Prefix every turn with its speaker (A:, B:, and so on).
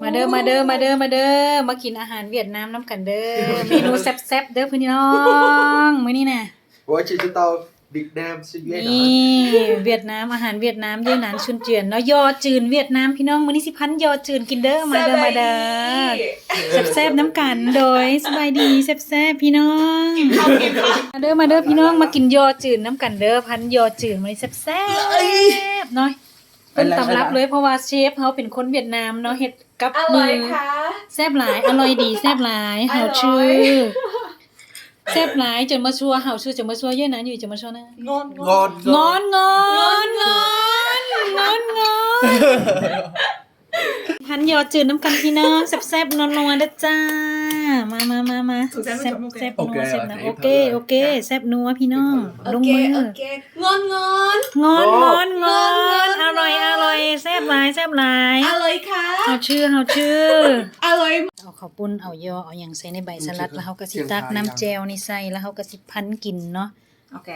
A: มาเด้อมาเด้อมาเด้อมาเด้อมากินอาหารเวียดนามน้ำกันเด้อเมนูแซ่บๆเด้อพี่น้องมื้อนี้น่ะ
B: Ủa chị cho tao Việt Nam xin ghé
A: นี่ เวียดนามอาหารเวียดนามเยอะหนานชุนเจือนเนาะยอจืนเวียดนามพี่น้องมื้อนี้สิพันยอจืนกินเด้อมาเด้อมาเด้อแซ่บๆน้ำกันโดยสบายดีแซ่บๆพี่น้องมาเด้อมาเด้อพี่น้องมากินยอจืนน้ำกันเด้อพันยอจืนมื้อนี้แซ่บๆเนาะต้นตำรับเลยเพราะว่าเชฟเขาเป็นคนเวียดนามเนาะเฮ็ดกับ
C: อ
A: มื
C: ร่อย
A: อ
C: ค่ะ
A: แซ่บหลายอร่อยดีแซ่บหลายเฮาชื่อแซ่บหลายจนมาชัวเฮาชื่อจนมาชัวเยอะนะอยู่จนมาชัวนะ
B: Ngon
A: งอนพันยอจืดน้ำกันพี่น้องแซ่บๆนัวๆนะจ้ามาแซ่บนัวแซ่บนะโอเคแซ่บนัวพี่น้องลงมือ
C: โอเคงอน
A: งอนอร่อยแซ่บหลาย
C: อร่อยค่ะ
A: เฮาชื่อ
C: อร่อย
A: เอาข้าวปุ้นเอายอเอาหยังใส่ในใบสลัดแล้วเฮาก็สิตักน้ำแจ่วนี่ใส่แล้วเฮาก็สิพันกินเนาะ
C: โอเค